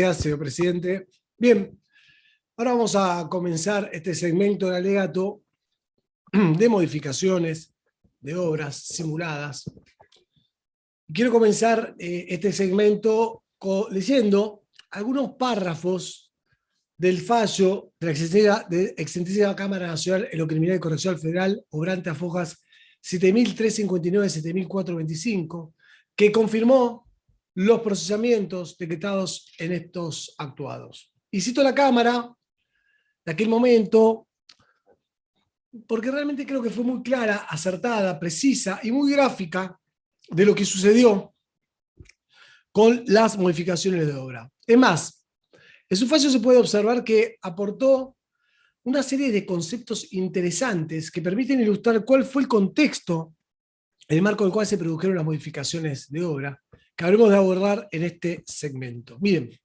Gracias, señor presidente. Bien, ahora vamos a comenzar este segmento del alegato de modificaciones de obras simuladas. Quiero comenzar este segmento leyendo algunos párrafos del fallo de la excelentísima Cámara Nacional en lo Criminal y Correccional Federal, obrante a fojas 7.359 y 7.425, que confirmó los procesamientos decretados en estos actuados. Y cito a la Cámara de aquel momento, porque realmente creo que fue muy clara, acertada, precisa y muy gráfica de lo que sucedió con las modificaciones de obra. Es más, en su fallo se puede observar que aportó una serie de conceptos interesantes que permiten ilustrar cuál fue el contexto en el marco del cual se produjeron las modificaciones de obra que habremos de abordar en este segmento. Miren,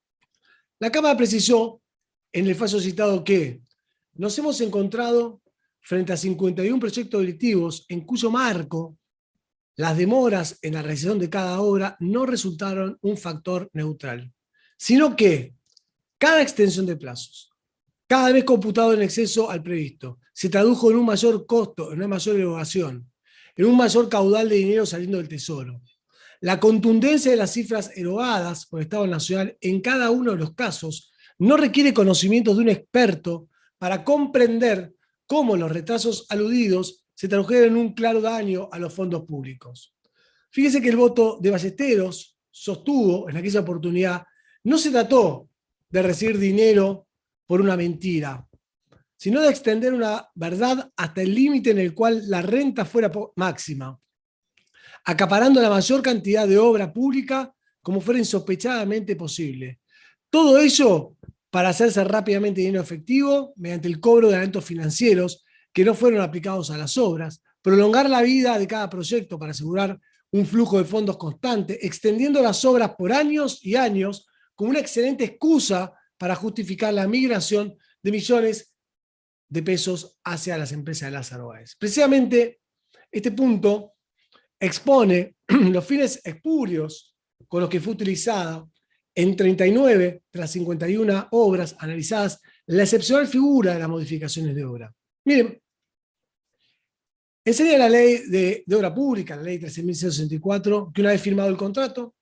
la Cámara precisó en el fallo citado que nos hemos encontrado frente a 51 proyectos delictivos en cuyo marco las demoras en la realización de cada obra no resultaron un factor neutral, sino que cada extensión de plazos, cada vez computado en exceso al previsto, se tradujo en un mayor costo, en una mayor erogación, en un mayor caudal de dinero saliendo del Tesoro. La contundencia de las cifras erogadas por el Estado Nacional en cada uno de los casos no requiere conocimientos de un experto para comprender cómo los retrasos aludidos se tradujeron en un claro daño a los fondos públicos. Fíjese que el voto de Ballesteros sostuvo en aquella oportunidad, no se trató de recibir dinero por una mentira, sino de extender una verdad hasta el límite en el cual la renta fuera máxima, acaparando la mayor cantidad de obra pública como fuera insospechadamente posible. Todo ello para hacerse rápidamente dinero efectivo mediante el cobro de adelantos financieros que no fueron aplicados a las obras, prolongar la vida de cada proyecto para asegurar un flujo de fondos constante, extendiendo las obras por años y años como una excelente excusa para justificar la migración de millones de pesos hacia las empresas de Lázaro Báez. Precisamente este punto expone los fines espurios con los que fue utilizada en 39 tras 51 obras analizadas la excepcional figura de las modificaciones de obra. Miren, enseña la ley de obra pública, la ley 13.164, que una vez firmado el contrato,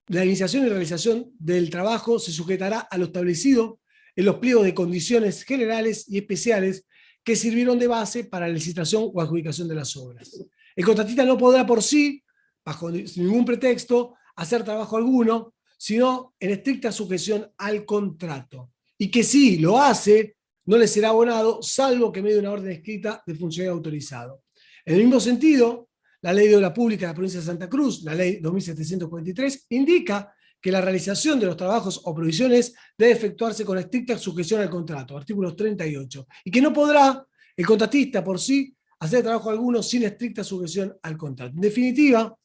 la iniciación y realización del trabajo se sujetará a lo establecido en los pliegos de condiciones generales y especiales que sirvieron de base para la licitación o adjudicación de las obras. El contratista no podrá por sí, bajo ningún pretexto, hacer trabajo alguno, sino en estricta sujeción al contrato. Y que si lo hace, no le será abonado, salvo que medie una orden escrita de funcionario autorizado. En el mismo sentido, la Ley de Obra Pública de la Provincia de Santa Cruz, la Ley 2743, indica que la realización de los trabajos o provisiones debe efectuarse con estricta sujeción al contrato, artículos 38, y que no podrá el contratista por sí hacer trabajo alguno sin estricta sujeción al contrato. En definitiva,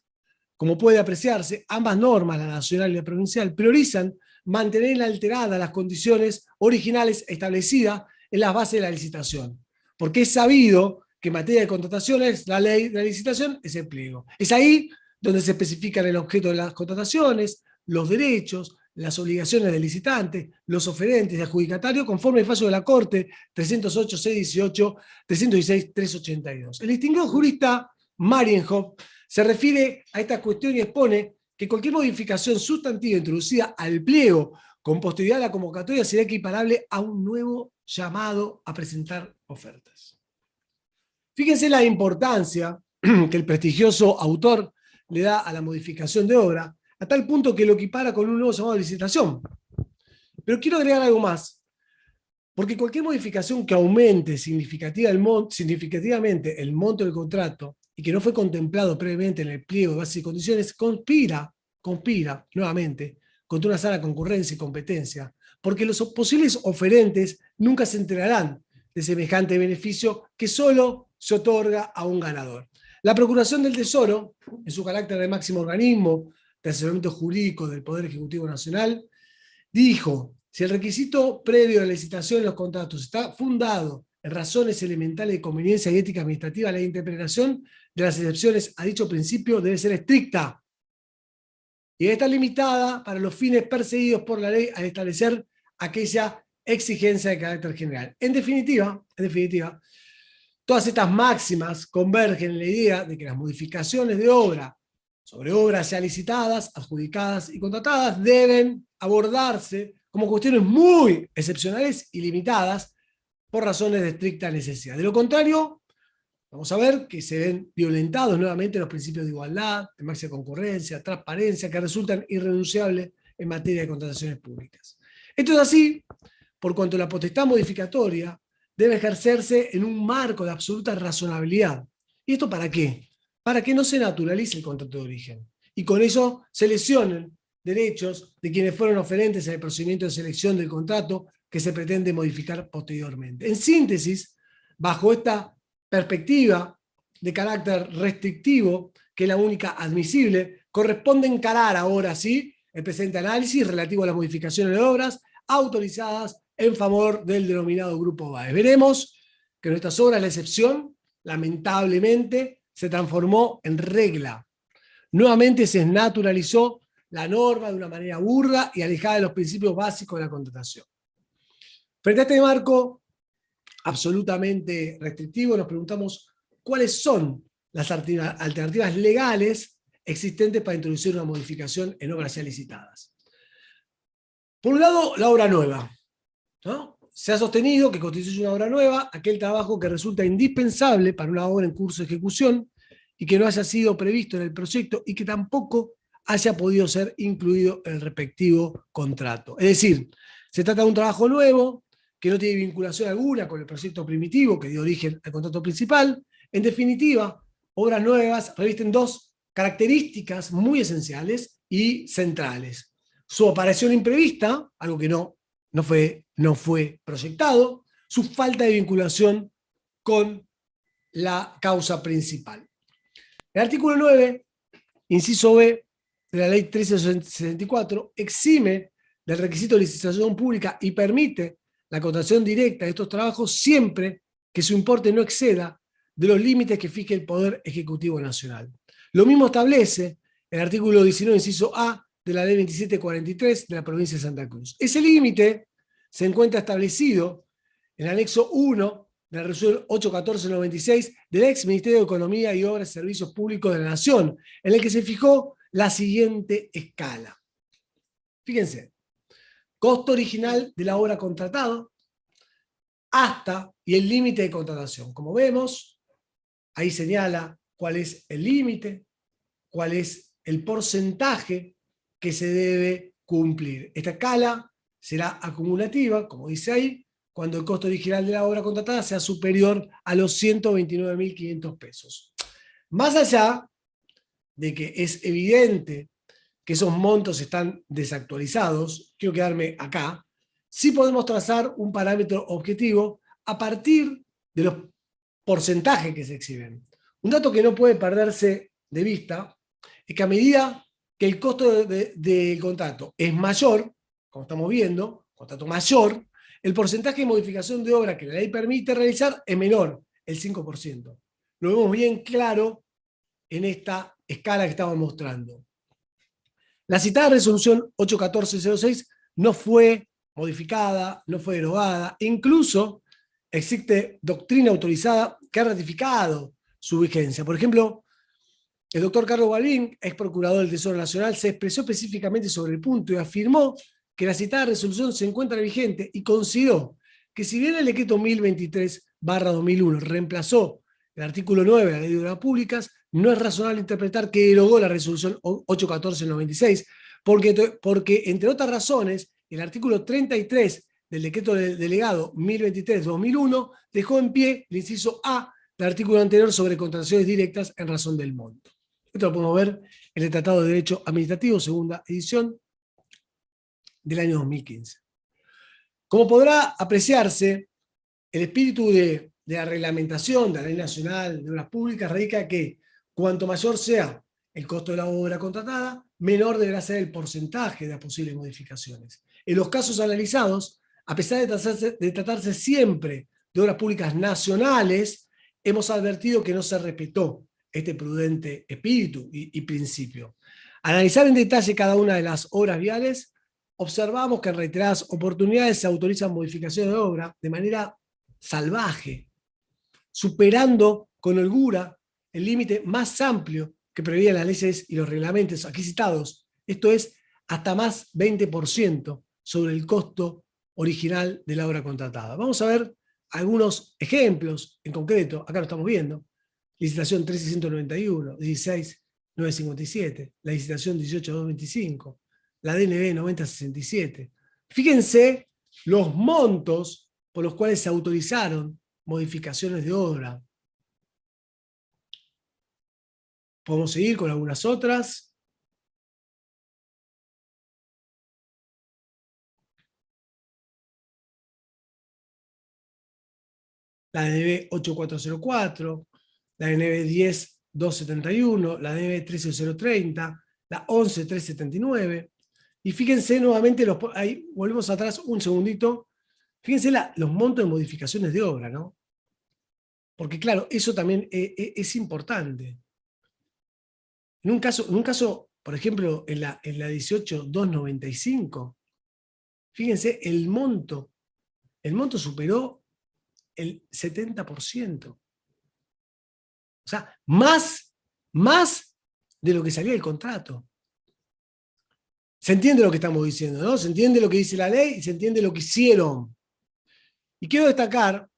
como puede apreciarse, ambas normas, la nacional y la provincial, priorizan mantener inalteradas las condiciones originales establecidas en las bases de la licitación, porque es sabido que en materia de contrataciones la ley de la licitación es el pliego. Es ahí donde se especifican el objeto de las contrataciones, los derechos, las obligaciones del licitante, los oferentes y adjudicatarios, conforme al fallo de la Corte 308-618, 316-382. El distinguido jurista Marienhoff se refiere a esta cuestión y expone que cualquier modificación sustantiva introducida al pliego con posterioridad a la convocatoria será equiparable a un nuevo llamado a presentar ofertas. Fíjense la importancia que el prestigioso autor le da a la modificación de obra, a tal punto que lo equipara con un nuevo llamado de licitación. Pero quiero agregar algo más, porque cualquier modificación que aumente significativamente el monto del contrato y que no fue contemplado previamente en el pliego de bases y condiciones, conspira nuevamente contra una sana concurrencia y competencia, porque los posibles oferentes nunca se enterarán de semejante beneficio que solo se otorga a un ganador. La Procuración del Tesoro, en su carácter de máximo organismo de asesoramiento jurídico del Poder Ejecutivo Nacional, dijo: si el requisito previo de la licitación en los contratos está fundado en razones elementales de conveniencia y ética administrativa, la interpretación de las excepciones a dicho principio debe ser estricta, y debe estar limitada para los fines perseguidos por la ley al establecer aquella exigencia de carácter general. En definitiva, todas estas máximas convergen en la idea de que las modificaciones de obra sobre obras ya licitadas, adjudicadas y contratadas deben abordarse como cuestiones muy excepcionales y limitadas por razones de estricta necesidad. De lo contrario, vamos a ver que se ven violentados nuevamente los principios de igualdad, de máxima concurrencia, transparencia, que resultan irrenunciables en materia de contrataciones públicas. Esto es así por cuanto la potestad modificatoria debe ejercerse en un marco de absoluta razonabilidad. ¿Y esto para qué? Para que no se naturalice el contrato de origen y con eso se lesionen derechos de quienes fueron oferentes en el procedimiento de selección del contrato que se pretende modificar posteriormente. En síntesis, bajo esta perspectiva de carácter restrictivo, que es la única admisible, corresponde encarar ahora sí el presente análisis relativo a las modificaciones de obras autorizadas en favor del denominado Grupo Báez. Veremos que nuestras obras, la excepción, lamentablemente, se transformó en regla. Nuevamente se naturalizó la norma de una manera burda y alejada de los principios básicos de la contratación. Frente a este marco absolutamente restrictivo, nos preguntamos cuáles son las alternativas legales existentes para introducir una modificación en obras ya licitadas. Por un lado, la obra nueva, ¿no? Se ha sostenido que constituye una obra nueva aquel trabajo que resulta indispensable para una obra en curso de ejecución y que no haya sido previsto en el proyecto y que tampoco haya podido ser incluido en el respectivo contrato. Es decir, se trata de un trabajo nuevo que no tiene vinculación alguna con el proyecto primitivo que dio origen al contrato principal. En definitiva, obras nuevas revisten dos características muy esenciales y centrales. Su aparición imprevista, algo que no fue proyectado, su falta de vinculación con la causa principal. El artículo 9, inciso B, de la ley 1364, exime del requisito de licitación pública y permite la contratación directa de estos trabajos siempre que su importe no exceda de los límites que fije el Poder Ejecutivo Nacional. Lo mismo establece el artículo 19, inciso A, de la ley 2743 de la provincia de Santa Cruz. Ese límite se encuentra establecido en el anexo 1 de la resolución 814/96 del ex Ministerio de Economía y Obras y Servicios Públicos de la Nación, en el que se fijó la siguiente escala. Fíjense, costo original de la obra contratada hasta y el límite de contratación. Como vemos, ahí señala cuál es el límite, cuál es el porcentaje que se debe cumplir. Esta escala será acumulativa, como dice ahí, cuando el costo original de la obra contratada sea superior a los 129.500 pesos. Más allá de que es evidente que esos montos están desactualizados, quiero quedarme acá, sí podemos trazar un parámetro objetivo a partir de los porcentajes que se exhiben. Un dato que no puede perderse de vista es que a medida que el costo del contrato es mayor, como estamos viendo, contrato mayor, el porcentaje de modificación de obra que la ley permite realizar es menor, el 5%. Lo vemos bien claro en esta escala que estamos mostrando. La citada resolución 814/06 no fue modificada, no fue derogada, incluso existe doctrina autorizada que ha ratificado su vigencia. Por ejemplo, el doctor Carlos Balbín, ex procurador del Tesoro Nacional, se expresó específicamente sobre el punto y afirmó que la citada resolución se encuentra vigente y consideró que si bien el decreto 1023/2001 reemplazó el artículo 9 de la Ley de Obras Públicas, no es razonable interpretar que derogó la resolución 814/96, porque, entre otras razones, el artículo 33 del decreto delegado 1023/2001 dejó en pie el inciso A del artículo anterior sobre contrataciones directas en razón del monto. Esto lo podemos ver en el Tratado de Derecho Administrativo, segunda edición del año 2015. Como podrá apreciarse, el espíritu de la reglamentación de la Ley Nacional de Obras Públicas radica que cuanto mayor sea el costo de la obra contratada, menor deberá ser el porcentaje de las posibles modificaciones. En los casos analizados, a pesar de tratarse siempre de obras públicas nacionales, hemos advertido que no se respetó este prudente espíritu y principio. Al analizar en detalle cada una de las obras viales, observamos que en reiteradas oportunidades se autorizan modificaciones de obra de manera salvaje, superando con holgura el límite más amplio que preveían las leyes y los reglamentos aquí citados, esto es, hasta más 20% sobre el costo original de la obra contratada. Vamos a ver algunos ejemplos en concreto, acá lo estamos viendo. Licitación 13691, 16957, la licitación 18225, la DNB 9067. Fíjense los montos por los cuales se autorizaron modificaciones de obra. Podemos seguir con algunas otras. La DNB 8404, la DNB 10271, la DNB 13030, la 11379. Y fíjense nuevamente, ahí volvemos atrás un segundito. Fíjense los montos de modificaciones de obra, ¿no? Porque claro, eso también es importante. En un caso, por ejemplo, en la 18295, fíjense, el monto superó el 70%. O sea, más de lo que salía del contrato. Se entiende lo que estamos diciendo, ¿no? Se entiende lo que dice la ley y se entiende lo que hicieron. Y quiero destacar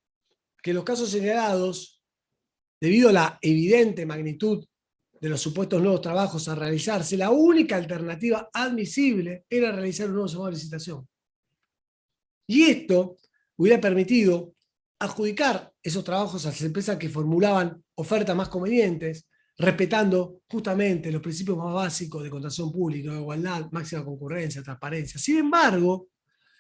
que en los casos señalados, debido a la evidente magnitud de los supuestos nuevos trabajos a realizarse, la única alternativa admisible era realizar un nuevo llamado de licitación. Y esto hubiera permitido adjudicar esos trabajos a las empresas que formulaban ofertas más convenientes, respetando justamente los principios más básicos de contratación pública, de igualdad, máxima concurrencia, transparencia. Sin embargo,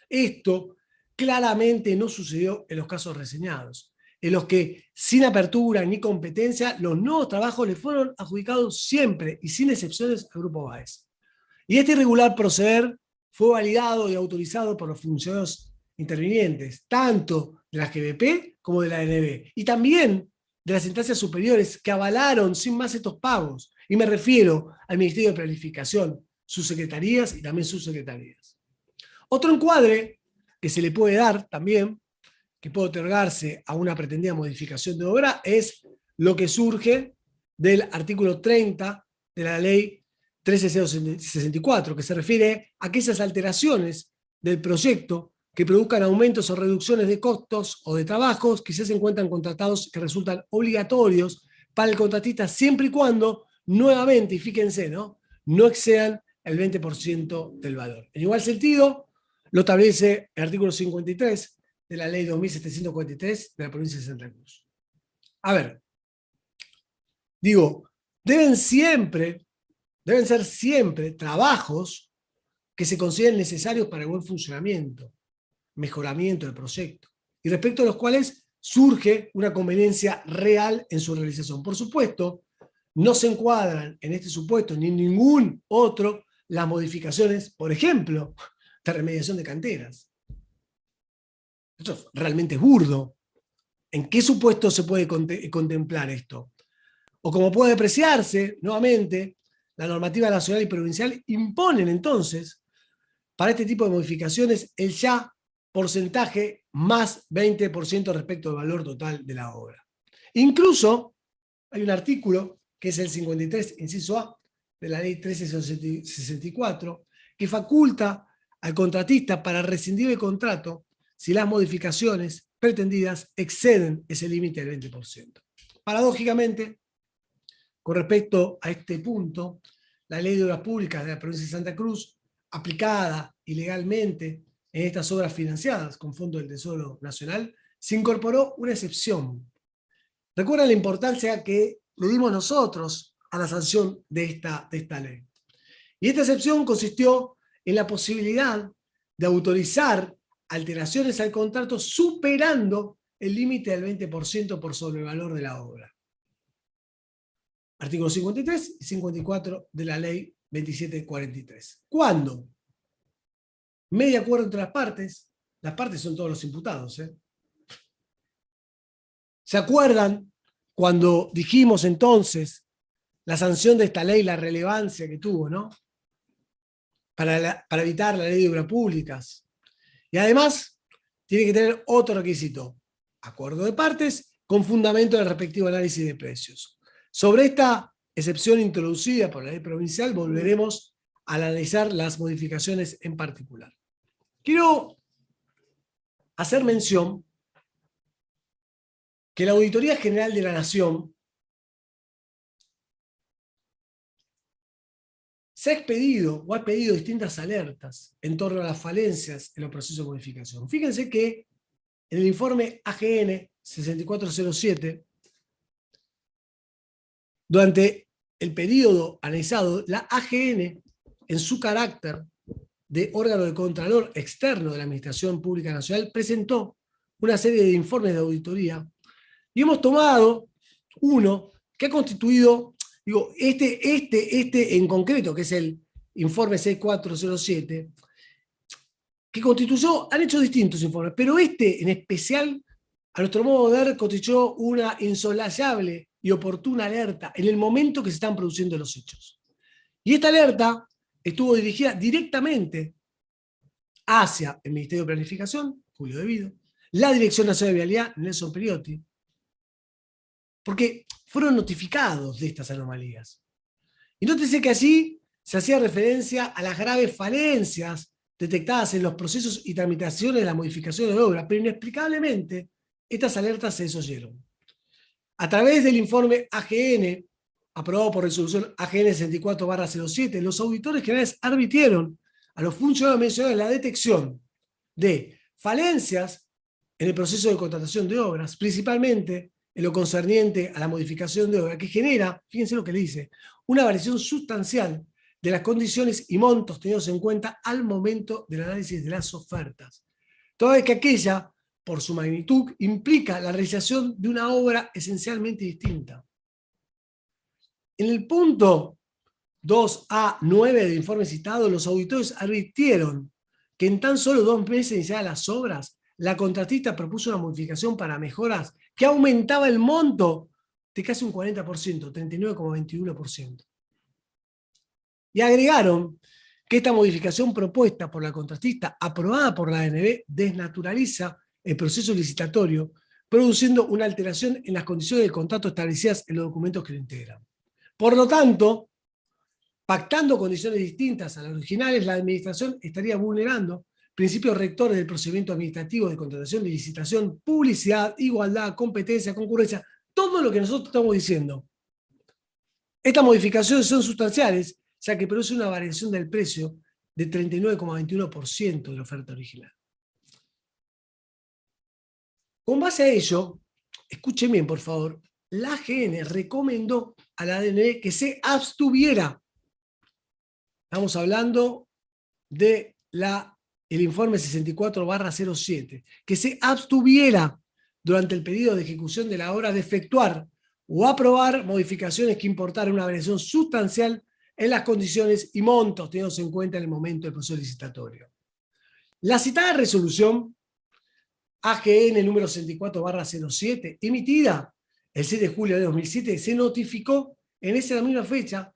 esto claramente no sucedió en los casos reseñados, en los que, sin apertura ni competencia, los nuevos trabajos le fueron adjudicados siempre y sin excepciones al Grupo Baez. Y este irregular proceder fue validado y autorizado por los funcionarios intervinientes, tanto de la GBP como de la ANB, y también de las instancias superiores que avalaron sin más estos pagos. Y me refiero al Ministerio de Planificación, sus secretarías y también sus secretarías. Otro encuadre que se le puede dar también, que puede otorgarse a una pretendida modificación de obra, es lo que surge del artículo 30 de la ley 13064, que se refiere a aquellas alteraciones del proyecto que produzcan aumentos o reducciones de costos o de trabajos que se encuentran contratados que resultan obligatorios para el contratista siempre y cuando, nuevamente, y fíjense, no excedan el 20% del valor. En igual sentido, lo establece el artículo 53 de la ley 2743 de la provincia de Santa Cruz. A ver, digo, deben ser siempre trabajos que se consideren necesarios para el buen funcionamiento, mejoramiento del proyecto, y respecto a los cuales surge una conveniencia real en su realización. Por supuesto, no se encuadran en este supuesto ni en ningún otro las modificaciones, por ejemplo, de remediación de canteras. Esto realmente es burdo. ¿En qué supuesto se puede contemplar esto? O como puede apreciarse, nuevamente, la normativa nacional y provincial imponen entonces, para este tipo de modificaciones, el ya porcentaje más 20% respecto al valor total de la obra. Incluso hay un artículo, que es el 53, inciso A, de la ley 1364, que faculta al contratista para rescindir el contrato si las modificaciones pretendidas exceden ese límite del 20%. Paradójicamente, con respecto a este punto, la Ley de Obras Públicas de la provincia de Santa Cruz, aplicada ilegalmente en estas obras financiadas con fondos del Tesoro Nacional, se incorporó una excepción. Recuerden la importancia que le dimos nosotros a la sanción de esta ley. Y esta excepción consistió en la posibilidad de autorizar alteraciones al contrato superando el límite del 20% por sobre el valor de la obra. Artículos 53 y 54 de la ley 2743. ¿Cuándo? Medio acuerdo entre las partes son todos los imputados. ¿Se acuerdan cuando dijimos entonces la sanción de esta ley, la relevancia que tuvo, ¿no? Para evitar la ley de obras públicas. Y además, tiene que tener otro requisito: acuerdo de partes con fundamento del respectivo análisis de precios. Sobre esta excepción introducida por la ley provincial volveremos a analizar las modificaciones en particular. Quiero hacer mención que la Auditoría General de la Nación se ha expedido o ha pedido distintas alertas en torno a las falencias en los procesos de modificación. Fíjense que en el informe AGN 6407, durante el periodo analizado, la AGN, en su carácter de órgano de contralor externo de la Administración Pública Nacional, presentó una serie de informes de auditoría y hemos tomado uno que ha constituido, digo, este en concreto, que es el informe 6407, que constituyó, han hecho distintos informes, pero este en especial, a nuestro modo de ver, constituyó una insolayable y oportuna alerta en el momento que se están produciendo los hechos. Y esta alerta estuvo dirigida directamente hacia el Ministerio de Planificación, Julio Devido, la Dirección Nacional de Vialidad, Nelson Periotti, porque fueron notificados de estas anomalías. Y nótese que allí se hacía referencia a las graves falencias detectadas en los procesos y tramitaciones de la modificación de obra, pero inexplicablemente estas alertas se desoyeron. A través del informe AGN, aprobado por resolución AGN 64/07, los auditores generales advirtieron a los funcionarios mencionados la detección de falencias en el proceso de contratación de obras, principalmente en lo concerniente a la modificación de obra, que genera, fíjense lo que le dice, una variación sustancial de las condiciones y montos tenidos en cuenta al momento del análisis de las ofertas. Toda vez que aquella, por su magnitud, implica la realización de una obra esencialmente distinta. En el punto 2A9 del informe citado, los auditores advirtieron que en tan solo 2 meses iniciadas las obras, la contratista propuso una modificación para mejoras que aumentaba el monto de casi un 40%, 39,21%. Y agregaron que esta modificación propuesta por la contratista, aprobada por la ANB, desnaturaliza el proceso licitatorio, produciendo una alteración en las condiciones del contrato establecidas en los documentos que lo integran. Por lo tanto, pactando condiciones distintas a las originales, la Administración estaría vulnerando principios rectores del procedimiento administrativo de contratación, de licitación, publicidad, igualdad, competencia, concurrencia, todo lo que nosotros estamos diciendo. Estas modificaciones son sustanciales, ya que produce una variación del precio de 39,21% de la oferta original. Con base a ello, escuchen bien por favor, la AGN recomendó a la ANB que se abstuviera. Estamos hablando del informe 64/07, que se abstuviera durante el periodo de ejecución de la obra de efectuar o aprobar modificaciones que importaran una variación sustancial en las condiciones y montos tenidos en cuenta en el momento del proceso licitatorio. La citada resolución AGN número 64/07, emitida el 7 de julio de 2007, se notificó en esa misma fecha,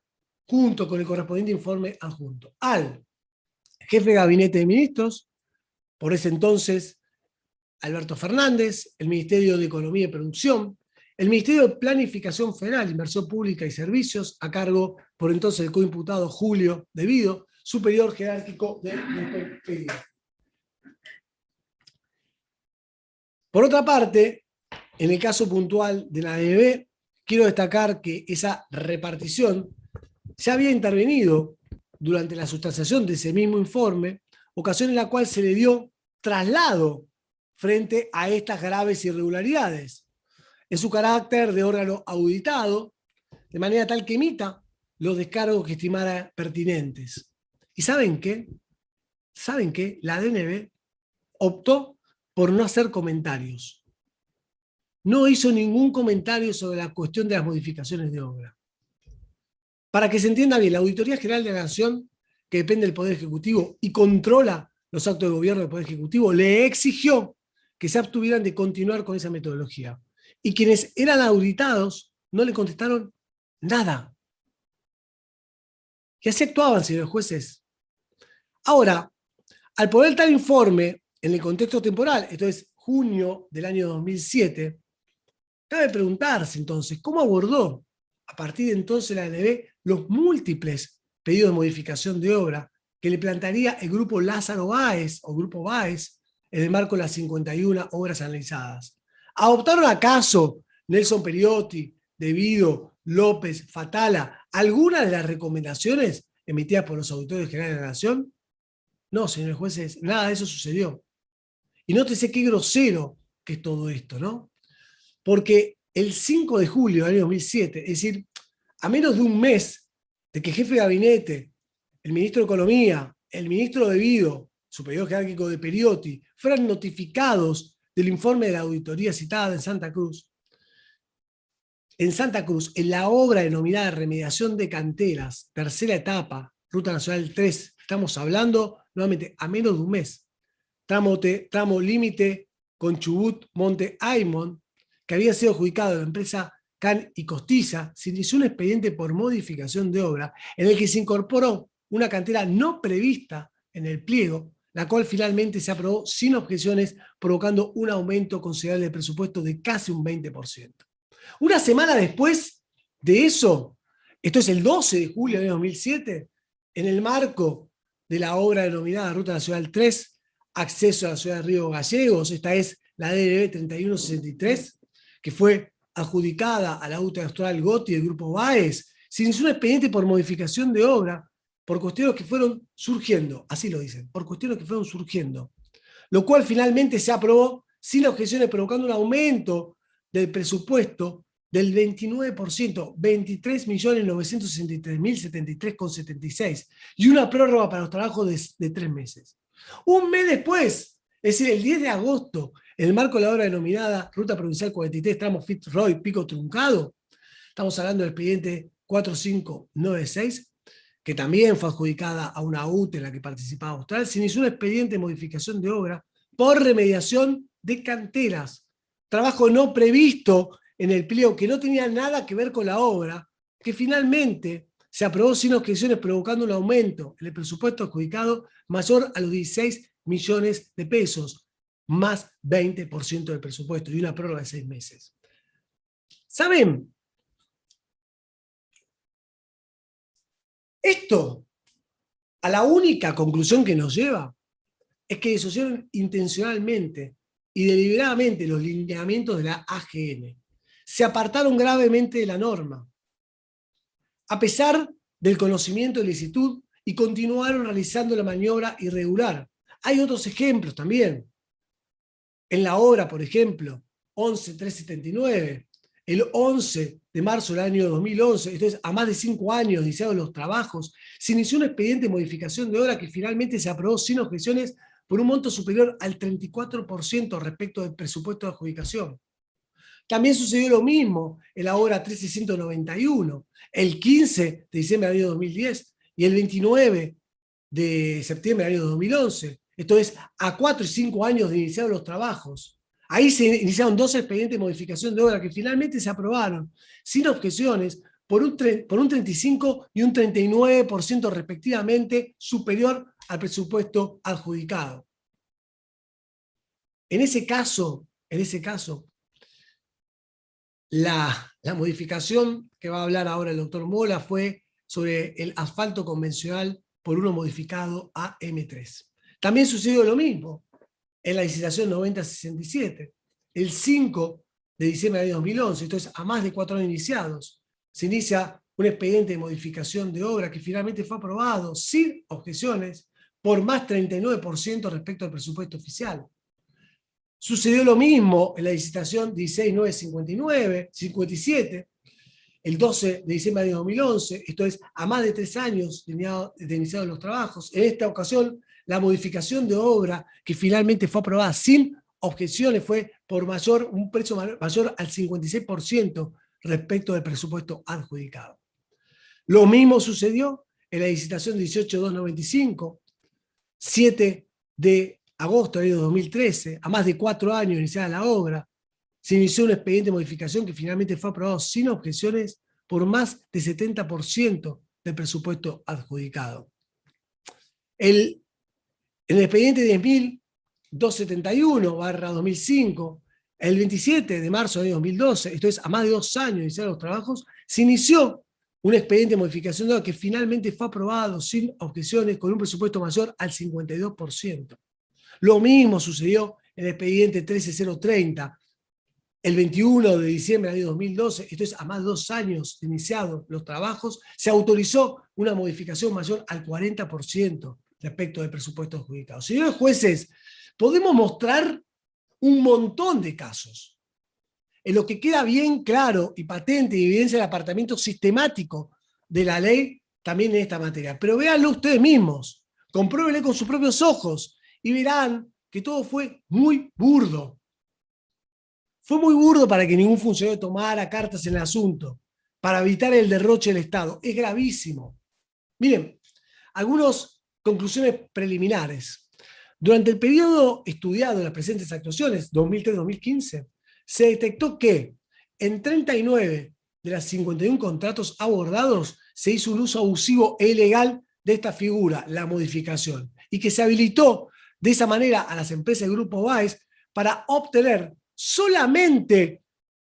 junto con el correspondiente informe adjunto, al jefe de gabinete de ministros, por ese entonces Alberto Fernández, el Ministerio de Economía y Producción, el Ministerio de Planificación Federal, Inversión Pública y Servicios, a cargo por entonces el coimputado Julio Devido, superior jerárquico del pedido. Por otra parte, en el caso puntual de la ANB, quiero destacar que esa repartición ya había intervenido durante la sustanciación de ese mismo informe, ocasión en la cual se le dio traslado frente a estas graves irregularidades, en su carácter de órgano auditado, de manera tal que emita los descargos que estimara pertinentes. ¿Y saben qué? ¿Saben qué? La ANB optó por no hacer comentarios. No hizo ningún comentario sobre la cuestión de las modificaciones de obra. Para que se entienda bien, la Auditoría General de la Nación, que depende del Poder Ejecutivo y controla los actos de gobierno del Poder Ejecutivo, le exigió que se abstuvieran de continuar con esa metodología. Y quienes eran auditados no le contestaron nada. Y así actuaban, señores jueces. Ahora, al poner tal informe en el contexto temporal, esto es junio del año 2007, cabe preguntarse entonces, ¿cómo abordó a partir de entonces la ANB los múltiples pedidos de modificación de obra que le plantearía el grupo Lázaro Báez o grupo Báez en el marco de las 51 obras analizadas? ¿Adoptaron acaso Nelson Periotti, De Vido, López, Fatala, alguna de las recomendaciones emitidas por los auditores generales de la Nación? No, señores jueces, nada de eso sucedió. Y nótese qué grosero que es todo esto, ¿no? Porque el 5 de julio del año 2007, es decir, a menos de un mes de que el jefe de gabinete, el ministro de Economía, el ministro De Vido, superior jerárquico de Periotti, fueran notificados del informe de la auditoría citada en Santa Cruz, en la obra denominada Remediación de Canteras, tercera etapa, Ruta Nacional 3, estamos hablando nuevamente a menos de un mes, tramo límite con Chubut, Monte Aymon, que había sido adjudicado a la empresa Can y Costiza, se inició un expediente por modificación de obra en el que se incorporó una cantera no prevista en el pliego, la cual finalmente se aprobó sin objeciones, provocando un aumento considerable del presupuesto de casi un 20%. Una semana después de eso, esto es el 12 de julio de 2007, en el marco de la obra denominada Ruta Nacional 3, acceso a la ciudad de Río Gallegos, esta es la DNB 3163, que fue adjudicada a la UTA Austral Gotti del Grupo Báez, se inició un expediente por modificación de obra por cuestiones que fueron surgiendo, así lo dicen, por cuestiones que fueron surgiendo, lo cual finalmente se aprobó sin objeciones, provocando un aumento del presupuesto del 29%, 23.963.073,76, y una prórroga para los trabajos de 3 meses. Un mes después, es decir, el 10 de agosto, en el marco de la obra denominada Ruta Provincial 43, tramo Fitzroy, Pico Truncado, estamos hablando del expediente 4596, que también fue adjudicada a una UTE en la que participaba Austral, se inició un expediente de modificación de obra por remediación de canteras, trabajo no previsto en el pliego que no tenía nada que ver con la obra, que finalmente se aprobó sin objeciones, provocando un aumento en el presupuesto adjudicado mayor a los 16 millones de pesos, más 20% del presupuesto y una prórroga de 6 meses. ¿Saben? Esto, a la única conclusión que nos lleva, es que disociaron intencionalmente y deliberadamente los lineamientos de la AGN. Se apartaron gravemente de la norma, a pesar del conocimiento de licitud, y continuaron realizando la maniobra irregular. Hay otros ejemplos también. En la obra, por ejemplo, 11.379, el 11 de marzo del año 2011, entonces a más de 5 años iniciados los trabajos, se inició un expediente de modificación de obra que finalmente se aprobó sin objeciones por un monto superior al 34% respecto del presupuesto de adjudicación. También sucedió lo mismo en la obra 1391, el 15 de diciembre del año 2010 y el 29 de septiembre del año 2011. Esto es, a 4 y 5 años de iniciados los trabajos. Ahí se iniciaron 2 expedientes de modificación de obra que finalmente se aprobaron sin objeciones por un 35 y un 39% respectivamente superior al presupuesto adjudicado. En ese caso, la modificación que va a hablar ahora el doctor Mola fue sobre el asfalto convencional por uno modificado a M3. También sucedió lo mismo en la licitación 9067. El 5 de diciembre de 2011, entonces a más de 4 años iniciados, se inicia un expediente de modificación de obra que finalmente fue aprobado sin objeciones por más 39% respecto al presupuesto oficial. Sucedió lo mismo en la licitación 16957, el 12 de diciembre de 2011, esto es, a más de 3 años de iniciados los trabajos. En esta ocasión, la modificación de obra que finalmente fue aprobada sin objeciones fue por un precio mayor al 56% respecto del presupuesto adjudicado. Lo mismo sucedió en la licitación 18295, 7 de agosto del año 2013, a más de 4 años iniciada la obra, se inició un expediente de modificación que finalmente fue aprobado sin objeciones por más de 70% del presupuesto adjudicado. En el expediente 10.271/2005, el 27 de marzo de 2012, esto es a más de 2 años de iniciar los trabajos, se inició un expediente de modificación de obra que finalmente fue aprobado sin objeciones con un presupuesto mayor al 52%. Lo mismo sucedió en el expediente 13030, el 21 de diciembre del año 2012, esto es a más de 2 años de iniciados los trabajos, se autorizó una modificación mayor al 40% respecto del presupuesto adjudicado. Señores jueces, podemos mostrar un montón de casos en lo que queda bien claro y patente y evidencia el apartamiento sistemático de la ley también en esta materia. Pero véanlo ustedes mismos, compruébenlo con sus propios ojos y verán que todo fue muy burdo. Fue muy burdo para que ningún funcionario tomara cartas en el asunto, para evitar el derroche del Estado. Es gravísimo. Miren, algunas conclusiones preliminares. Durante el periodo estudiado en las presentes actuaciones, 2003-2015, se detectó que en 39 de las 51 contratos abordados se hizo un uso abusivo e ilegal de esta figura, la modificación, y que se habilitó de esa manera a las empresas del Grupo Baez para obtener solamente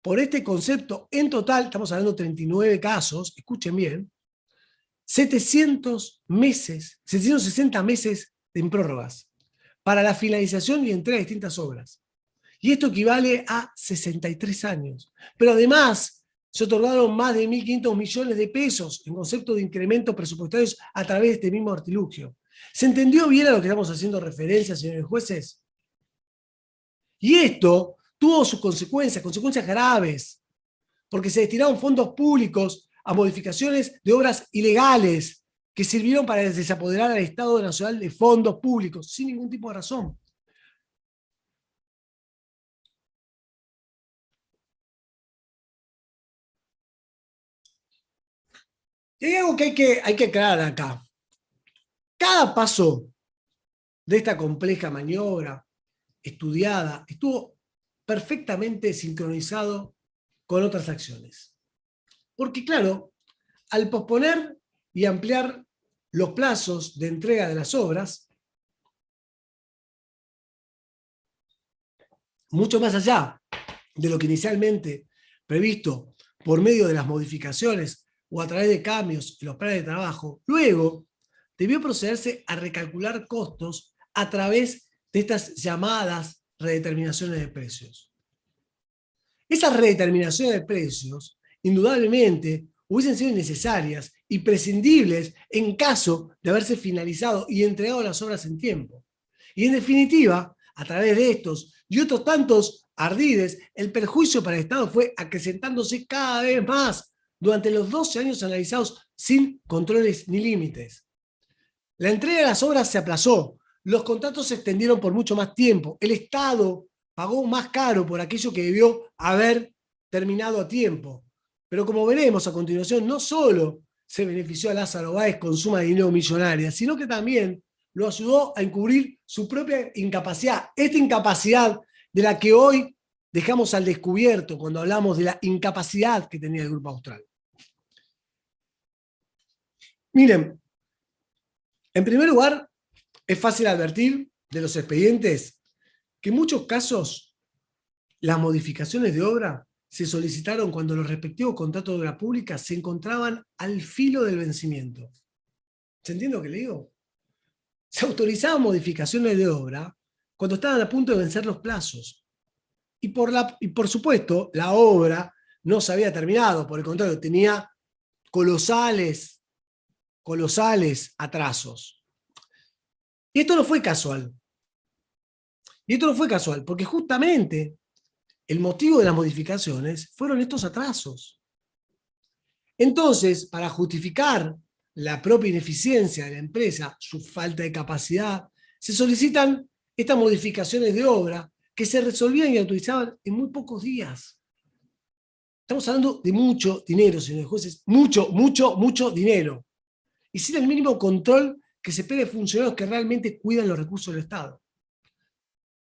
por este concepto, en total, estamos hablando de 39 casos, escuchen bien, 760 meses en prórrogas para la finalización y entrega de distintas obras. Y esto equivale a 63 años. Pero además, se otorgaron más de 1.500 millones de pesos en concepto de incrementos presupuestarios a través de este mismo artilugio. ¿Se entendió bien a lo que estamos haciendo referencia, señores jueces? Y esto tuvo sus consecuencias graves, porque se destinaron fondos públicos a modificaciones de obras ilegales que sirvieron para desapoderar al Estado Nacional de fondos públicos, sin ningún tipo de razón. Y hay algo que hay que aclarar acá. Cada paso de esta compleja maniobra estudiada estuvo perfectamente sincronizado con otras acciones. Porque claro, al posponer y ampliar los plazos de entrega de las obras, mucho más allá de lo que inicialmente previsto por medio de las modificaciones o a través de cambios en los planes de trabajo, luego debió procederse a recalcular costos a través de estas llamadas redeterminaciones de precios. Esas redeterminaciones de precios, indudablemente, hubiesen sido necesarias y prescindibles en caso de haberse finalizado y entregado las obras en tiempo. Y en definitiva, a través de estos y otros tantos ardides, el perjuicio para el Estado fue acrecentándose cada vez más durante los 12 años analizados sin controles ni límites. La entrega de las obras se aplazó, los contratos se extendieron por mucho más tiempo, el Estado pagó más caro por aquello que debió haber terminado a tiempo. Pero como veremos a continuación, no solo se benefició a Lázaro Báez con suma de dinero millonaria, sino que también lo ayudó a encubrir su propia incapacidad. Esta incapacidad de la que hoy dejamos al descubierto cuando hablamos de la incapacidad que tenía el Grupo Austral. Miren, en primer lugar, es fácil advertir de los expedientes que en muchos casos las modificaciones de obra se solicitaron cuando los respectivos contratos de obra pública se encontraban al filo del vencimiento. ¿Se entiende lo que le digo? Se autorizaban modificaciones de obra cuando estaban a punto de vencer los plazos. Y por supuesto, la obra no se había terminado, por el contrario, tenía colosales atrasos. Y esto no fue casual. Porque justamente el motivo de las modificaciones fueron estos atrasos. Entonces, para justificar la propia ineficiencia de la empresa, su falta de capacidad, se solicitan estas modificaciones de obra que se resolvían y autorizaban en muy pocos días. Estamos hablando de mucho dinero, señores jueces, mucho dinero. Y sin el mínimo control que se espera de funcionarios que realmente cuidan los recursos del Estado.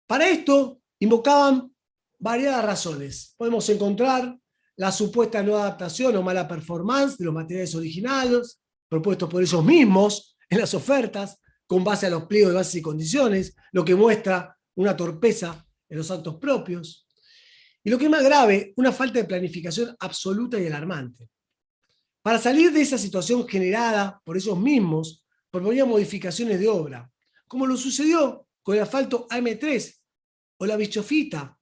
Para esto, invocaban variadas razones. Podemos encontrar la supuesta no adaptación o mala performance de los materiales originales, propuestos por ellos mismos en las ofertas, con base a los pliegos de bases y condiciones, lo que muestra una torpeza en los actos propios. Y lo que es más grave, una falta de planificación absoluta y alarmante. Para salir de esa situación generada por ellos mismos, proponían modificaciones de obra, como lo sucedió con el asfalto AM3 o la bichofita,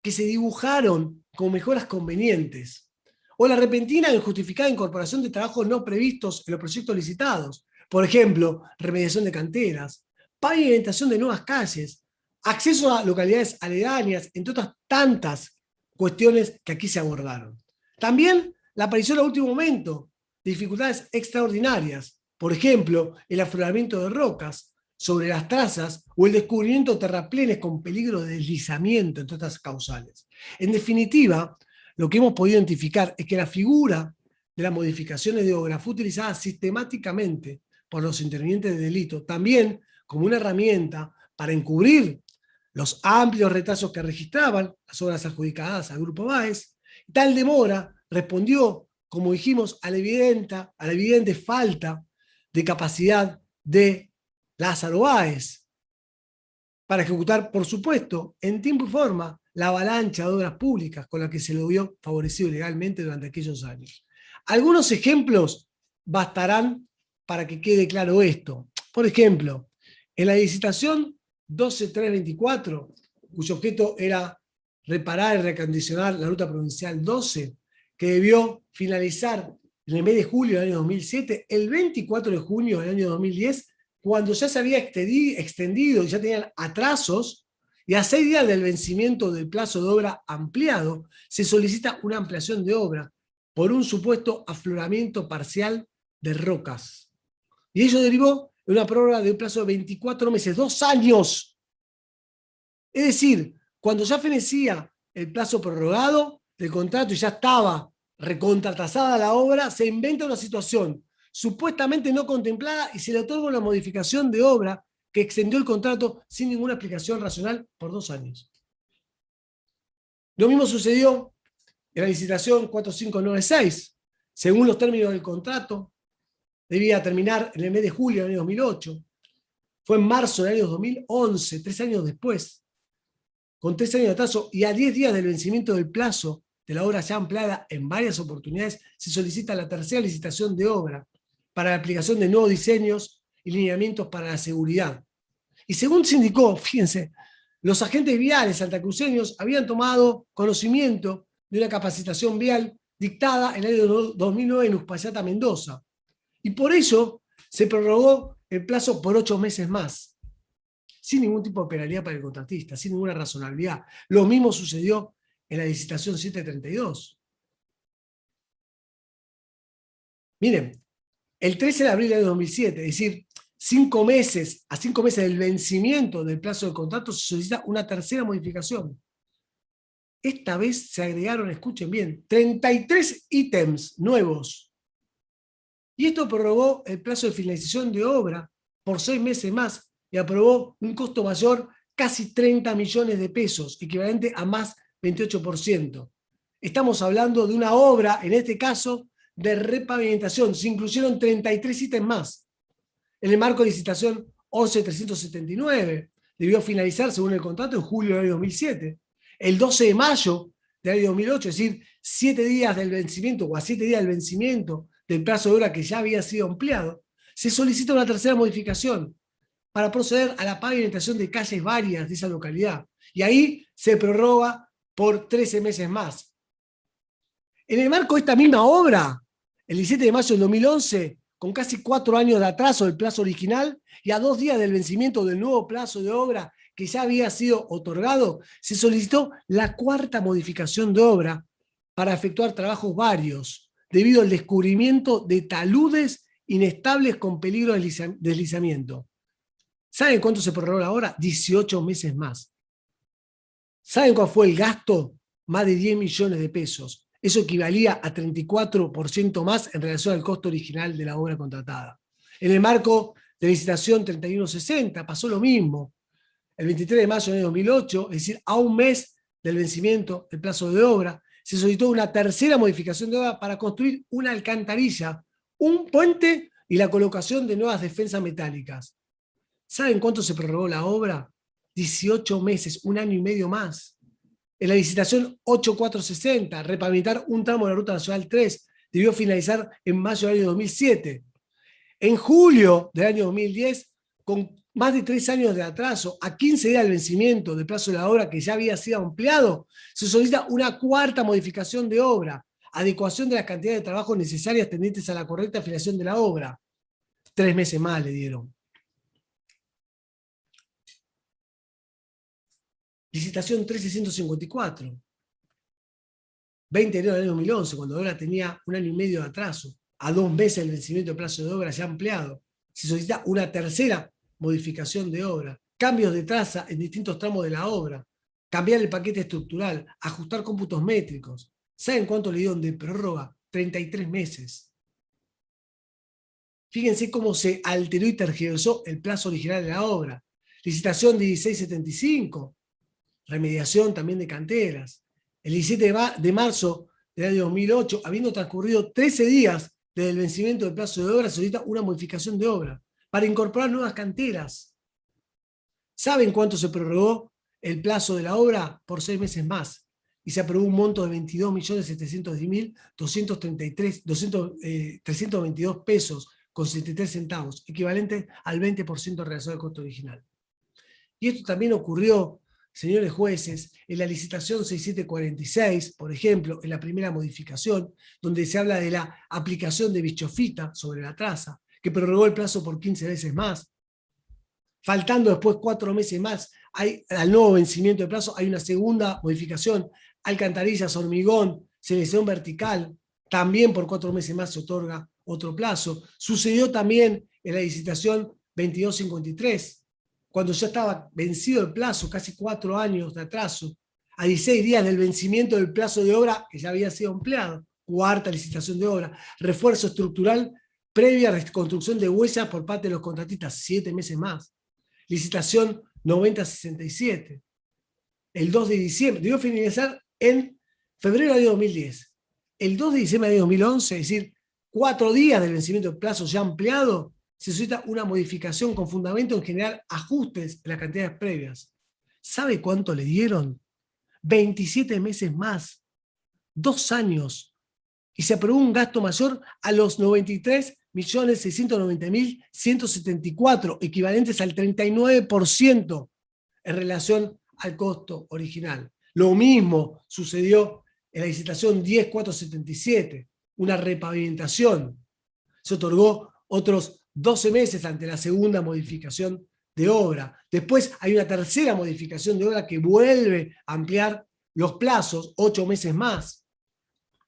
que se dibujaron como mejoras convenientes, o la repentina e injustificada incorporación de trabajos no previstos en los proyectos licitados, por ejemplo, remediación de canteras, pavimentación de nuevas calles, acceso a localidades aledañas, entre otras tantas cuestiones que aquí se abordaron. También la aparición a último momento de dificultades extraordinarias, por ejemplo, el afloramiento de rocas sobre las trazas o el descubrimiento de terraplenes con peligro de deslizamiento, entre otras causales. En definitiva, lo que hemos podido identificar es que la figura de las modificaciones de obra fue utilizada sistemáticamente por los intervinientes de delito, también como una herramienta para encubrir los amplios retrasos que registraban las obras adjudicadas al Grupo Báez. Tal demora respondió, como dijimos, a la evidente falta de capacidad de Lázaro Báez para ejecutar, por supuesto, en tiempo y forma, la avalancha de obras públicas con la que se lo vio favorecido legalmente durante aquellos años. Algunos ejemplos bastarán para que quede claro esto. Por ejemplo, en la licitación 12324, cuyo objeto era reparar y reacondicionar la ruta provincial 12, que debió finalizar en el mes de julio del año 2007, el 24 de junio del año 2010, cuando ya se había extendido y ya tenían atrasos, y a 6 días del vencimiento del plazo de obra ampliado, se solicita una ampliación de obra por un supuesto afloramiento parcial de rocas. Y ello derivó en una prórroga de un plazo de 24 meses, 2 años. Es decir, cuando ya fenecía el plazo prorrogado del contrato y ya estaba recontratasada la obra, se inventa una situación supuestamente no contemplada y se le otorga una modificación de obra que extendió el contrato sin ninguna explicación racional por 2 años. Lo mismo sucedió en la licitación 4596. Según los términos del contrato, debía terminar en el mes de julio del año 2008. Fue en marzo del año 2011, 3 años después, con 3 años de atraso y a 10 días del vencimiento del plazo de la obra ya ampliada en varias oportunidades, se solicita la tercera licitación de obra para la aplicación de nuevos diseños y lineamientos para la seguridad. Y según se indicó, fíjense, los agentes viales santacruceños habían tomado conocimiento de una capacitación vial dictada en el año 2009 en Uspallata, Mendoza. Y por ello se prorrogó el plazo por 8 meses más, sin ningún tipo de penalidad para el contratista, sin ninguna razonabilidad. Lo mismo sucedió en la licitación 732. Miren, el 13 de abril de 2007, es decir, 5 meses, a 5 meses del vencimiento del plazo del contrato, se solicita una tercera modificación. Esta vez se agregaron, escuchen bien, 33 ítems nuevos. Y esto prorrogó el plazo de finalización de obra por 6 meses más y aprobó un costo mayor, casi 30 millones de pesos, equivalente a más 28%. Estamos hablando de una obra, en este caso, de repavimentación. Se incluyeron 33 ítems más. En el marco de licitación 11.379, debió finalizar, según el contrato, en julio del año 2007. El 12 de mayo del año 2008, es decir, 7 días del vencimiento, o a 7 días del vencimiento del plazo de obra que ya había sido ampliado, se solicita una tercera modificación para proceder a la pavimentación de calles varias de esa localidad. Y ahí se prorroga por 13 meses más. En el marco de esta misma obra, el 17 de mayo del 2011, con casi 4 años de atraso del plazo original y a 2 días del vencimiento del nuevo plazo de obra que ya había sido otorgado, se solicitó la 4ª modificación de obra para efectuar trabajos varios, debido al descubrimiento de taludes inestables con peligro de deslizamiento. ¿Saben cuánto se prorrogó la obra? 18 meses más. ¿Saben cuál fue el gasto? Más de 10 millones de pesos. Eso equivalía a 34% más en relación al costo original de la obra contratada. En el marco de la licitación 3160 pasó lo mismo. El 23 de mayo del año 2008, es decir, a un mes del vencimiento del plazo de obra, se solicitó una tercera modificación de obra para construir una alcantarilla, un puente y la colocación de nuevas defensas metálicas. ¿Saben cuánto se prorrogó la obra? 18 meses, un año y medio más. En la licitación 8460, repavimentar un tramo de la Ruta Nacional 3, debió finalizar en mayo del año 2007. En julio del año 2010, con más de 3 años de atraso, a 15 días del vencimiento del plazo de la obra que ya había sido ampliado, se solicita una cuarta modificación de obra, adecuación de las cantidades de trabajo necesarias tendientes a la correcta afiliación de la obra. 3 meses más le dieron. Licitación 13154. 20 de enero del año 2011, cuando la obra tenía un año y medio de atraso, a 2 meses del vencimiento del plazo de obra ya ampliado, se solicita una tercera modificación de obra, cambios de traza en distintos tramos de la obra, cambiar el paquete estructural, ajustar cómputos métricos. ¿Saben cuánto le dieron de prórroga? 33 meses. Fíjense cómo se alteró y tergiversó el plazo original de la obra. Licitación 1675, remediación también de canteras. El 17 de marzo del año 2008, habiendo transcurrido 13 días desde el vencimiento del plazo de obra, se solicita una modificación de obra para incorporar nuevas canteras. ¿Saben cuánto se prorrogó el plazo de la obra? Por 6 meses más. Y se aprobó un monto de 22.710.322 pesos con 73 centavos, equivalente al 20% de relación al costo original. Y esto también ocurrió, señores jueces, en la licitación 6746, por ejemplo, en la primera modificación, donde se habla de la aplicación de bichofita sobre la traza, que prorrogó el plazo por 15 veces más. Faltando después 4 meses más al nuevo vencimiento de plazo, hay una segunda modificación, alcantarillas, hormigón, selección vertical, también por 4 meses más se otorga otro plazo. Sucedió también en la licitación 2253, cuando ya estaba vencido el plazo, casi 4 años de atraso, a 16 días del vencimiento del plazo de obra que ya había sido empleado. Cuarta licitación de obra, refuerzo estructural previa reconstrucción de huellas por parte de los contratistas, 7 meses más. Licitación 9067, el 2 de diciembre, debió finalizar en febrero del año 2010. El 2 de diciembre del año 2011, es decir, 4 días del vencimiento del plazo ya ampliado, se solicita una modificación con fundamento en generar ajustes en las cantidades previas. ¿Sabe cuánto le dieron? 27 meses más, 2 años, y se aprobó un gasto mayor a los 93.690.174, equivalentes al 39% en relación al costo original. Lo mismo sucedió en la licitación 10477, una repavimentación. Se otorgó otros 12 meses ante la segunda modificación de obra. Después hay una tercera modificación de obra que vuelve a ampliar los plazos, 8 meses más,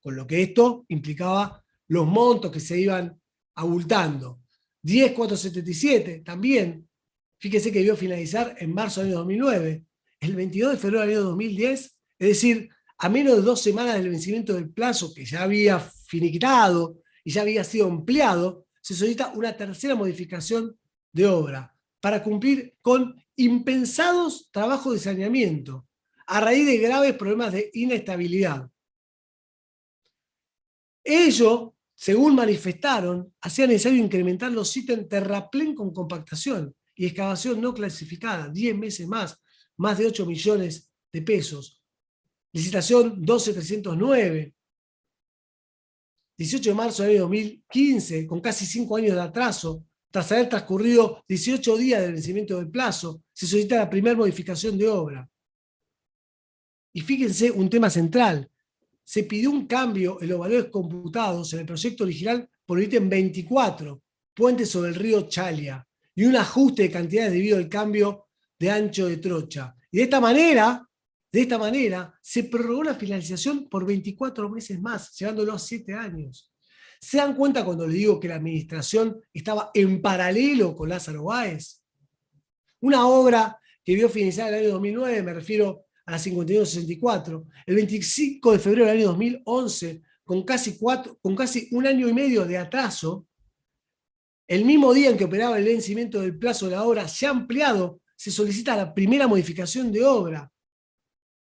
con lo que esto implicaba los montos que se iban abultando. 10477 también, fíjese que debió finalizar en marzo del año 2009. El 22 de febrero del año 2010, es decir, a menos de 2 semanas del vencimiento del plazo que ya había finiquitado y ya había sido empleado, se solicita una tercera modificación de obra para cumplir con impensados trabajos de saneamiento a raíz de graves problemas de inestabilidad. Ello, según manifestaron, hacía necesario incrementar los ítems terraplén con compactación y excavación no clasificada, 10 meses más de 8 millones de pesos. Licitación 12309, 18 de marzo del año 2015, con casi 5 años de atraso, tras haber transcurrido 18 días del vencimiento del plazo, se solicita la primera modificación de obra. Y fíjense un tema central. Se pidió un cambio en los valores computados en el proyecto original por el ítem 24, puente sobre el río Chalia, y un ajuste de cantidades debido al cambio de ancho de trocha. Y de esta manera, se prorrogó la finalización por 24 meses más, llevándolo a 7 años. ¿Se dan cuenta cuando le digo que la administración estaba en paralelo con Lázaro Báez? Una obra que vio finalizar en el año 2009, me refiero a la 5164, el 25 de febrero del año 2011, con casi 1 año y medio de atraso, el mismo día en que operaba el vencimiento del plazo de la obra ya ampliado, se solicita la primera modificación de obra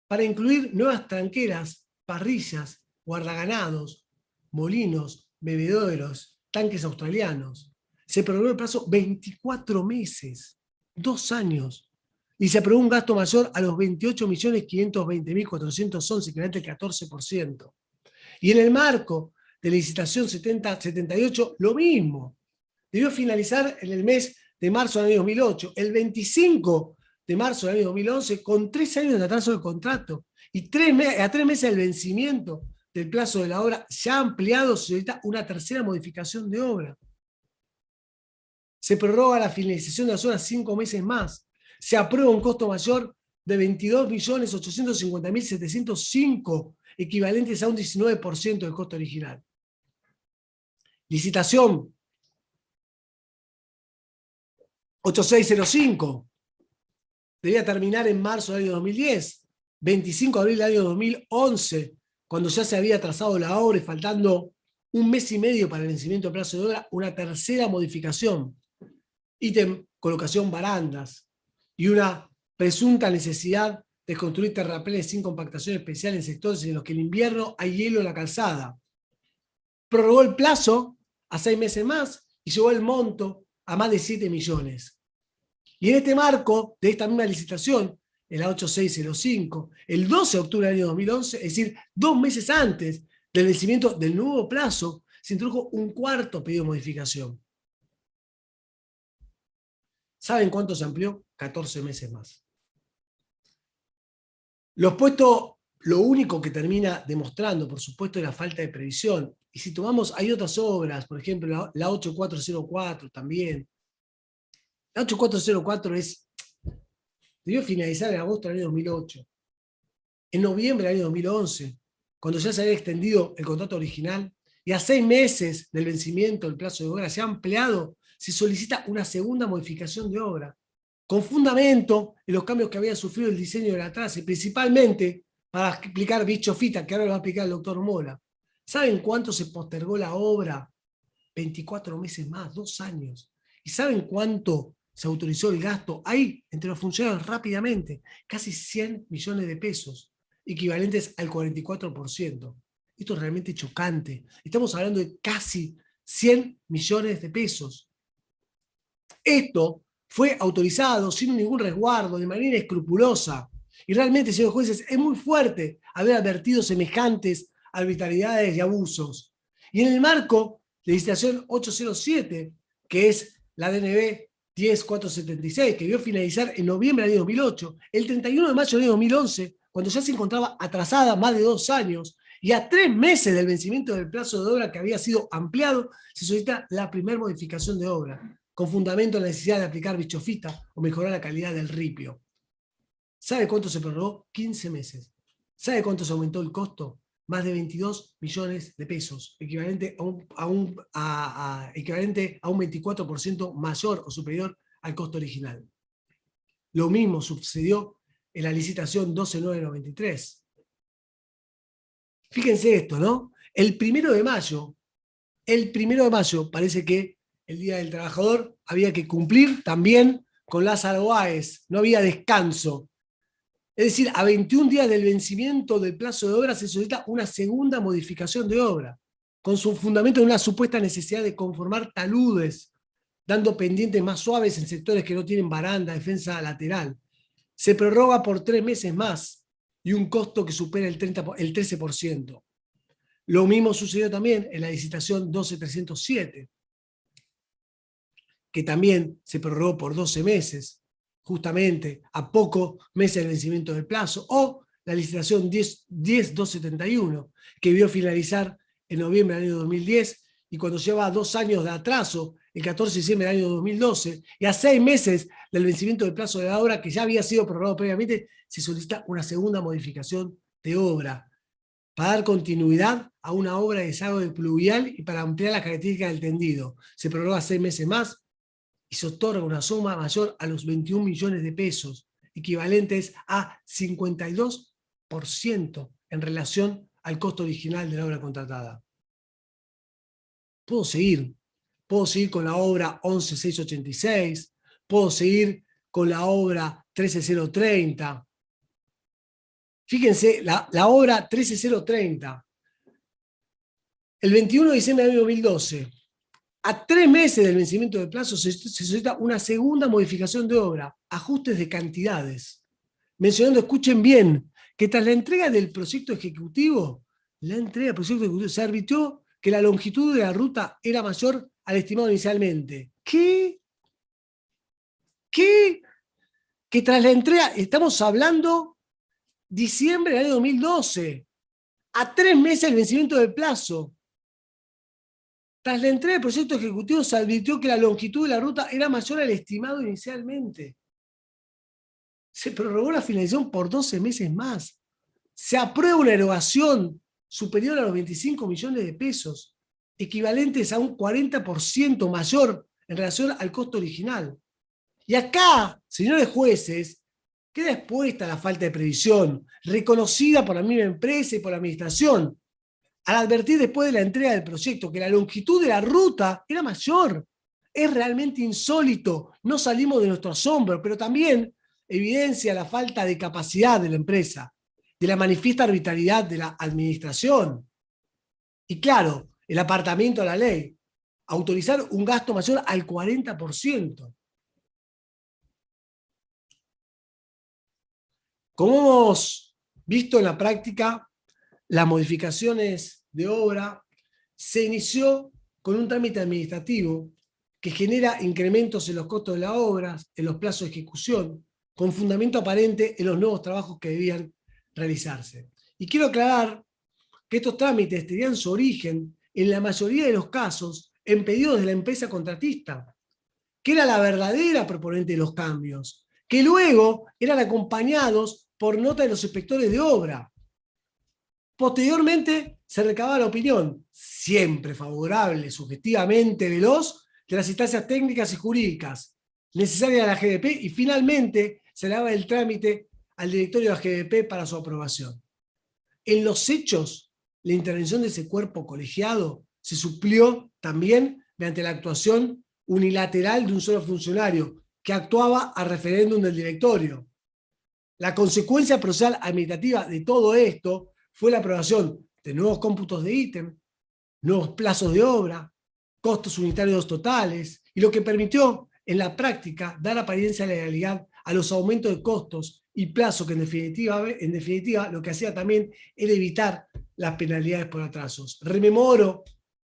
para incluir nuevas tranqueras, parrillas, guardaganados, molinos, bebederos, tanques australianos. se prorrogó el plazo 24 meses, 2 años. Y se aprobó un gasto mayor a los 28.520.411, equivalente al 14%. Y en el marco de la licitación 7078, lo mismo. Debió finalizar en el mes de marzo del año 2008, el 25 de marzo del año 2011, con 3 años de atraso del contrato. Y a 3 meses del vencimiento del plazo de la obra ya ampliado, se solicita una tercera modificación de obra. Se prorroga la finalización de las obras 5 meses más. Se aprueba un costo mayor de 22.850.705, equivalentes a un 19% del costo original. Licitación 8605. Debía terminar en marzo del año 2010. 25 de abril del año 2011, cuando ya se había trazado la obra y faltando un mes y medio para el vencimiento del plazo de obra, una tercera modificación. Ítem, colocación barandas y una presunta necesidad de construir terraplenes sin compactación especial en sectores en los que en invierno hay hielo en la calzada. Prorrogó el plazo a 6 meses más y llevó el monto a más de 7 millones. Y en este marco de esta misma licitación, en la 8605, el 12 de octubre del año 2011, es decir, 2 meses antes del vencimiento del nuevo plazo, se introdujo un cuarto pedido de modificación. ¿Saben cuánto se amplió? 14 meses más. Lo expuesto, lo único que termina demostrando, por supuesto, es la falta de previsión. Y si tomamos, hay otras obras, por ejemplo, la 8404 también. La 8404 debió finalizar en agosto del año 2008. En noviembre del año 2011, cuando ya se había extendido el contrato original, y a 6 meses del vencimiento del plazo de obra se ha ampliado, se solicita una segunda modificación de obra, con fundamento en los cambios que había sufrido el diseño de la traza, y principalmente para explicar bicho fita, que ahora lo va a explicar el doctor Mola. ¿Saben cuánto se postergó la obra? 24 meses más, 2 años. ¿Y saben cuánto se autorizó el gasto ahí, entre los funcionarios, rápidamente? Casi 100 millones de pesos, equivalentes al 44%. Esto es realmente chocante. Estamos hablando de casi 100 millones de pesos. Esto fue autorizado sin ningún resguardo, de manera escrupulosa. Y realmente, señores jueces, es muy fuerte haber advertido semejantes arbitrariedades y abusos. Y en el marco de licitación 807, que es la DNB 10476, que vio finalizar en noviembre del año 2008, el 31 de mayo del año 2011, cuando ya se encontraba atrasada más de 2 años, y a 3 meses del vencimiento del plazo de obra que había sido ampliado, se solicita la primera modificación de obra, con fundamento en la necesidad de aplicar bichofita o mejorar la calidad del ripio. ¿Sabe cuánto se prorrogó? 15 meses. ¿Sabe cuánto se aumentó el costo? Más de 22 millones de pesos, equivalente a un 24% mayor o superior al costo original. Lo mismo sucedió en la licitación 12993. Fíjense esto, ¿no? El 1 de mayo, parece que el Día del Trabajador había que cumplir también con Lázaro Báez, no había descanso. Es decir, a 21 días del vencimiento del plazo de obra se solicita una segunda modificación de obra, con su fundamento en una supuesta necesidad de conformar taludes, dando pendientes más suaves en sectores que no tienen baranda, defensa lateral. Se prorroga por 3 meses más y un costo que supera el 13%. Lo mismo sucedió también en la licitación 12307, que también se prorrogó por 12 meses, justamente a pocos meses del vencimiento del plazo, o la licitación 10271, que vio finalizar en noviembre del año 2010, y cuando lleva 2 años de atraso, el 14 de diciembre del año 2012, y a 6 meses del vencimiento del plazo de la obra, que ya había sido prorrogado previamente, se solicita una segunda modificación de obra, para dar continuidad a una obra de desagüe pluvial y para ampliar las características del tendido. Se prorroga 6 meses más, y se otorga una suma mayor a los 21 millones de pesos, equivalentes a 52% en relación al costo original de la obra contratada. Puedo seguir con la obra 11686, puedo seguir con la obra 13030. Fíjense, la obra 13030, el 21 de diciembre del año 2012, A 3 meses del vencimiento del plazo se solicita una segunda modificación de obra, ajustes de cantidades. Mencionando, escuchen bien, que tras la entrega del proyecto ejecutivo, se advirtió que la longitud de la ruta era mayor al estimado inicialmente. ¿Qué? Que tras la entrega, estamos hablando diciembre del año 2012, a 3 meses del vencimiento del plazo. Tras la entrega del proyecto ejecutivo se advirtió que la longitud de la ruta era mayor al estimado inicialmente. Se prorrogó la finalización por 12 meses más. Se aprueba una erogación superior a los 25 millones de pesos, equivalentes a un 40% mayor en relación al costo original. Y acá, señores jueces, queda expuesta la falta de previsión, reconocida por la misma empresa y por la administración, al advertir después de la entrega del proyecto que la longitud de la ruta era mayor. Es realmente insólito, no salimos de nuestro asombro, pero también evidencia la falta de capacidad de la empresa, de la manifiesta arbitrariedad de la administración. Y claro, el apartamiento a la ley, autorizar un gasto mayor al 40%. Como hemos visto en la práctica, las modificaciones de obra se inició con un trámite administrativo que genera incrementos en los costos de las obras, en los plazos de ejecución, con fundamento aparente en los nuevos trabajos que debían realizarse. Y quiero aclarar que estos trámites tenían su origen, en la mayoría de los casos, en pedidos de la empresa contratista, que era la verdadera proponente de los cambios, que luego eran acompañados por nota de los inspectores de obra. Posteriormente se recababa la opinión, siempre favorable, subjetivamente veloz, de las instancias técnicas y jurídicas necesarias a la GDP, y finalmente se le daba el trámite al directorio de la GDP para su aprobación. En los hechos, la intervención de ese cuerpo colegiado se suplió también mediante la actuación unilateral de un solo funcionario que actuaba a referéndum del directorio. La consecuencia procesal administrativa de todo esto fue la aprobación de nuevos cómputos de ítem, nuevos plazos de obra, costos unitarios totales, y lo que permitió en la práctica dar apariencia de legalidad a los aumentos de costos y plazos que en definitiva lo que hacía también era evitar las penalidades por atrasos. Rememoro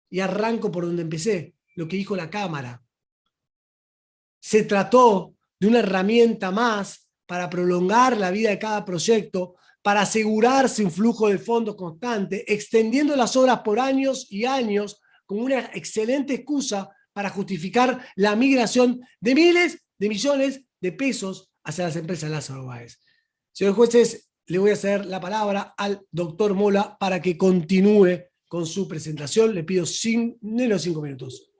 y arranco por donde empecé, lo que dijo la Cámara. Se trató de una herramienta más para prolongar la vida de cada proyecto, para asegurarse un flujo de fondos constante, extendiendo las obras por años y años, como una excelente excusa para justificar la migración de miles de millones de pesos hacia las empresas Lázaro Báez. Señores jueces, le voy a ceder la palabra al doctor Mola para que continúe con su presentación. Le pido menos de 5 minutos.